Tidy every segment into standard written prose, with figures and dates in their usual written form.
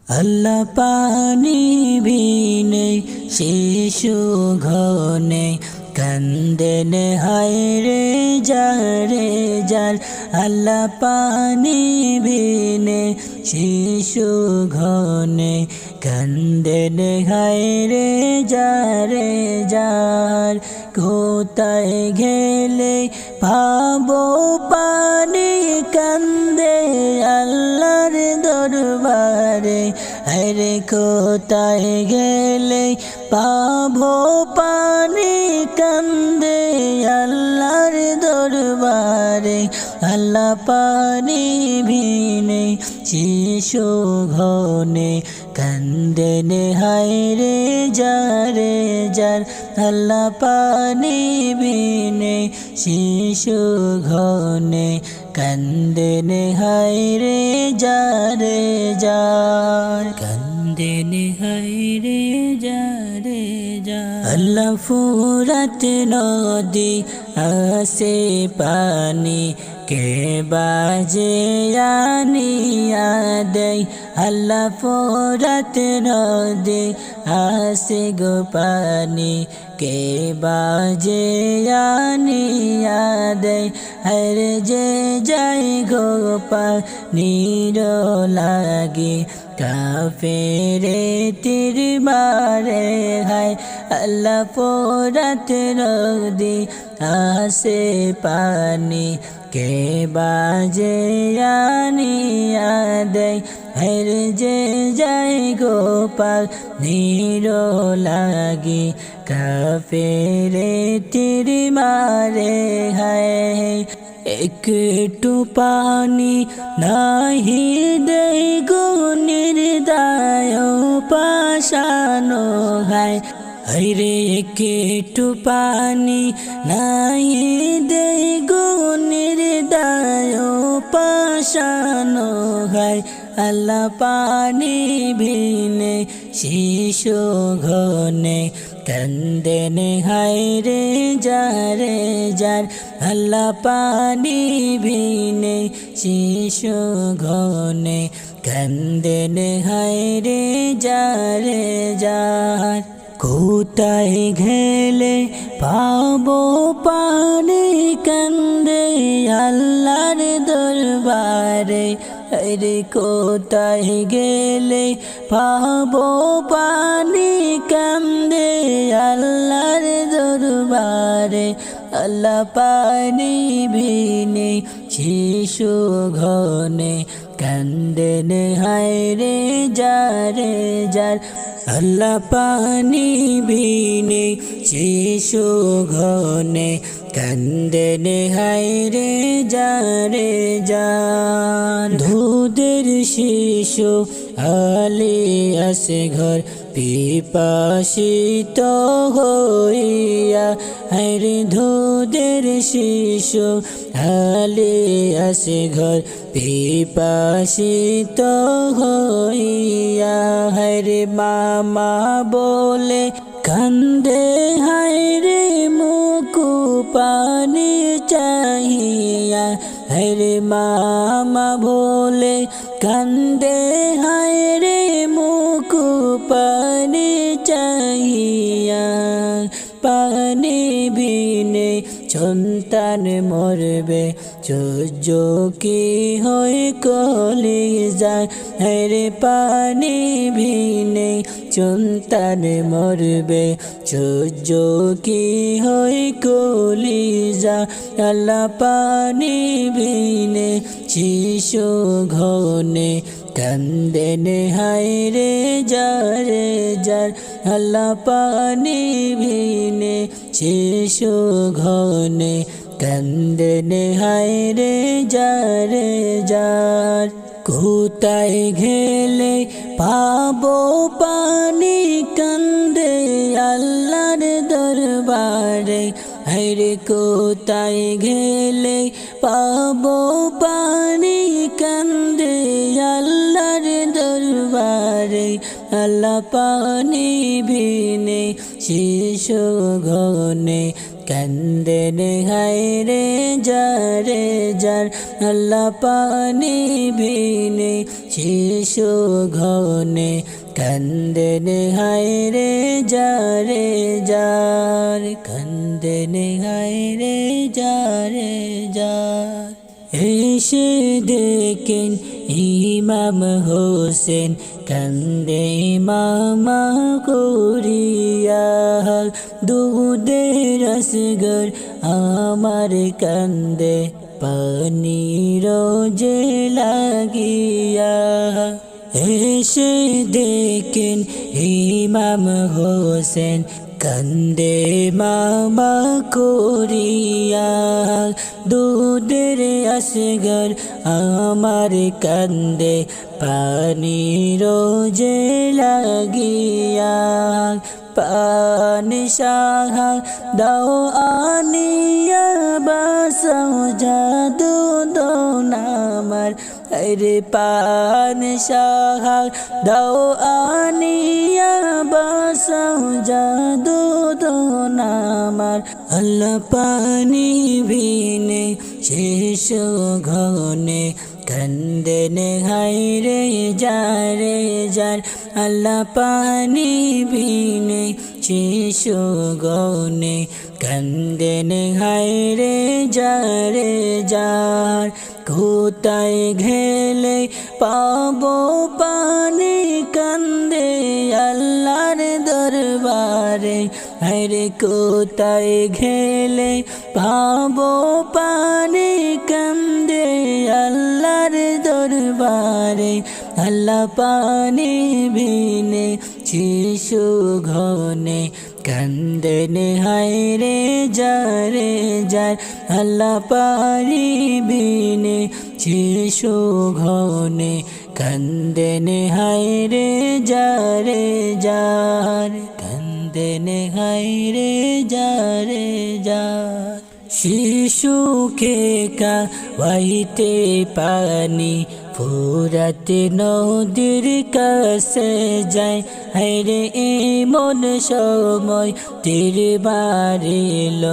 আল্লাহ পানি বিনে শিশু ঘনে কান্দেন হায় রে যারে যার আল্লাহ পানি বিনে শিশু ঘনে কান্দেন হায় রে যারে যার কোথায় গেলে পাবো পানি কান্দে আল্লাহর দরবারে আরে কোথায় গেলে পাবো পানি কান্দে আল্লাহর দরবারে আল্লাহ পানি বিনে শিশু ঘনে কান্দেন হায় রে যারে যার আল্লাহ পানি বিনে শিশু ঘনে কান্দেন হায় রে যারে যার কান্দেন হায় রে যারে যার আল্লাহ ফুরাত নদী আসে পানি কে বাজে আনিয়া দেয় আল্লাহ ফুরাত নদী আসে গো পানি কে বাজে আনিয়া দেয় হর যে যাই গো পানির লাগে কাফেরে তীর মারে হায় আল্লাহ ফুরাত নদী আসে পানি কে বাজে আনিয়া দেয় হর যে যাই গো পানির লাগে কাফেরে তীর মারে হায় একটু পানি নাহি দেই গো নির্দয় পাশানো হায় হরে একটু পানি নাহি দেই গো নির্দয় পাশানো হায় আল্লাহ পানি বিনে শিশু ঘনে কান্দেন হায় রে যারে যার আল্লাহ পানি বিনে শিশু ঘনে কান্দেন হায় রে যারে যার কোথায় গেলে পাবো পানি কান্দে আল্লাহর দরবারে আরে কোথায় গেলে পাবো পানি কান্দে আল্লাহর দরবারে আল্লাহ পানি বিনে শিশু ঘনে কান্দেন হায় রে যারে যার আল্লাহ পানি বিনে শিশু ঘনে কান্দেন হায় রে যারে যার দুধের শিশু আলে আসে ঘর পিপাসিত হইয়া হরে দুধের শিশু আলে আসে ঘর পিপাসিত হইয়া হরে মামা বলে কান্দে হায় রে মুকু পানি চাহিয়া হরে মামা বলে কান্দে হায় রে মুকু পানি চাহিয়া পানি বিনে সন্তান মরবে সহ্য কি হয় কলি যায় হরে পানি বিনে সন্তান মরবে সহ্য কি হয় কলি যায় আল্লাহ পানি বিনে শিশু ঘনে কান্দেন হায় রে যারে যার আল্লাহ পানি বিনে শিশু ঘনে কান্দেন হায় রে যারে যার কোথায় গেলে পাবো পানি কান্দে আল্লাহর দরবারে হরে কোথায় গেলে পাবো পানি কান্দে আল্লাহর দরবারে আল্লাহ পানি বিনে শিশু ঘনে কান্দেন হায়রে যারে যার আল্লাহ পানি বিনে শিশু ঘনে কান্দেন হায়রে যারে যার কান্দেন হায়রে যারে যার এসে দেখেন ইমাম হোসেন কান্দে মামা করিয়া দুধের আসগর আমার কান্দে পানি রোজে লাগিয়া এসে দেখেন ইমাম হোসেন কান্দে মামা করিয়া দুধের আসগর আমার কান্দে পানি রোজে লাগিয়া পান শাহ দাও আনিয়া বাসাও জাদু দোনামার আরে পান শাহ দাও আনিয়া বাসাও জাদু দোনামার আল্লাহ পানি বিনে শেষ ঘনে কান্দেন হায়রে যারে যার আল্লাহ পানি বিনে শিশু গনে কান্দেন হায়রে যারে যার কোথায় ঘেলে পাবো পানি কান্দে আল্লাহর দরবারে হায়রে কোথায় ঘেলে পাবো পানি কান্দে আল্লাহর দরবারে আল্লাহ পানি বিনে শিশু ঘনে কান্দেন হায়রে যারে যার আল্লাহ পানি বিনে শিশু ঘনে কান্দেন হায়রে যারে যার কান্দেন হায়রে যারে যার শিশুকে কাওয়াইতে পানি ফুরাত নদীর কাছে যায় হায়রে এমন সময় তীর মারিল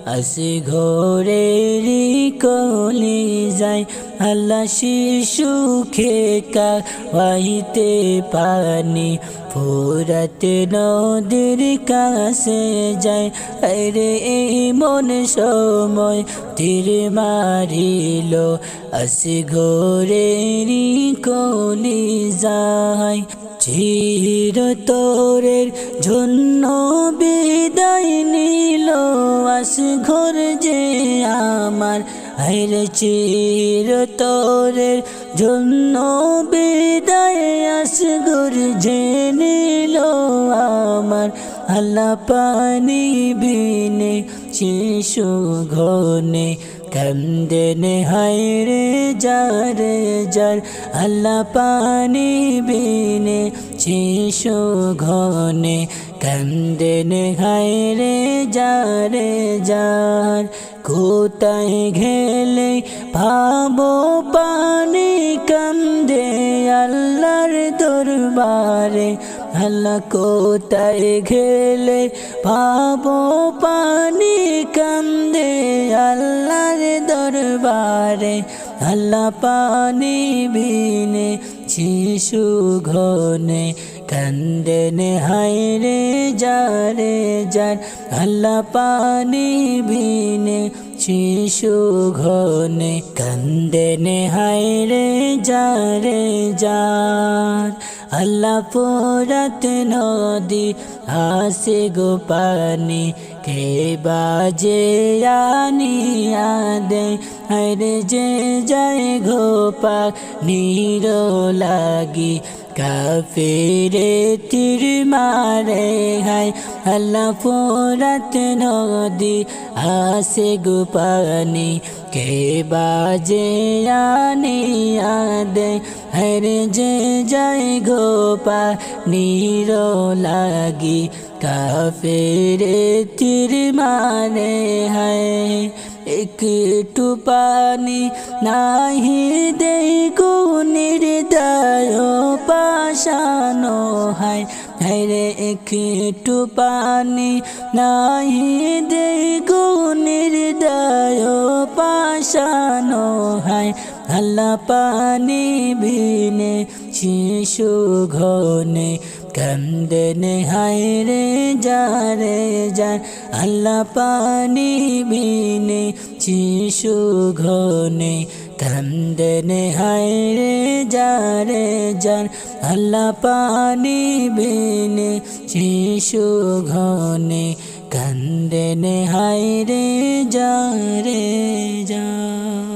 আসি ঘোরেরই কলি যায় আল্লাহ শিশুকে কাওয়াইতে পানি ফুরাত নদীর কাছে যায় আরে এমন সময় তীর মারিল আসি ঘোরেরই কলি যায় চিরতরের জন্য বিদায় নিল আসঘর যে আমার হায়রে চিরতরের জন্য বিদায় আসঘর যে নিল আমার আল্লাহ পানি বিনে শিশু ঘনে কান্দেন হায়রে যারে যার আল্লাহ পানি বিনে শিশু ঘনে কান্দেন হায়রে যারে যার কোথায় ঘেলে পাবো পানি কান্দে আল্লাহর দরবারে আল্লাহ কোথায় ঘেলে পাবো পানি কান্দে আল্লাহর দরবারে আল্লাহ পানি বিনে শিশু ঘনে কান্দেন হায়রে যারে যার আল্লাহ পানি বিনে শিশু ঘনে কান্দেন হায়রে যারে যার আল্লাহ ফুরাত নদী আসে গো পানি কে বাজে আনিয়া দে হায়রে যে যায় গো পানির লাগি কাফিরে তীর মারে হায় আল্লাহ ফুরাত নদী আসে গো পানি কে বাজে আনিয়া দে হায়রে যে যায় গো পানির লাগি কাফিরে তীর মারে হায় একটু পানি নাহি দেই গুণের দায় পাশানো হায় হায়রে একটু পানি নাহি দেই গুণের দায় পাশানো হায় আল্লাহ পানি বিনে শিশু ঘনে কান্দেনে হায়রে যারে যার আল্লাহ পানি বিনে শিশু ঘনে কান্দেনে হায়রে যারে যার আল্লাহ পানি বিনে শিশু ঘনে কান্দেনে হায়রে যারে যার।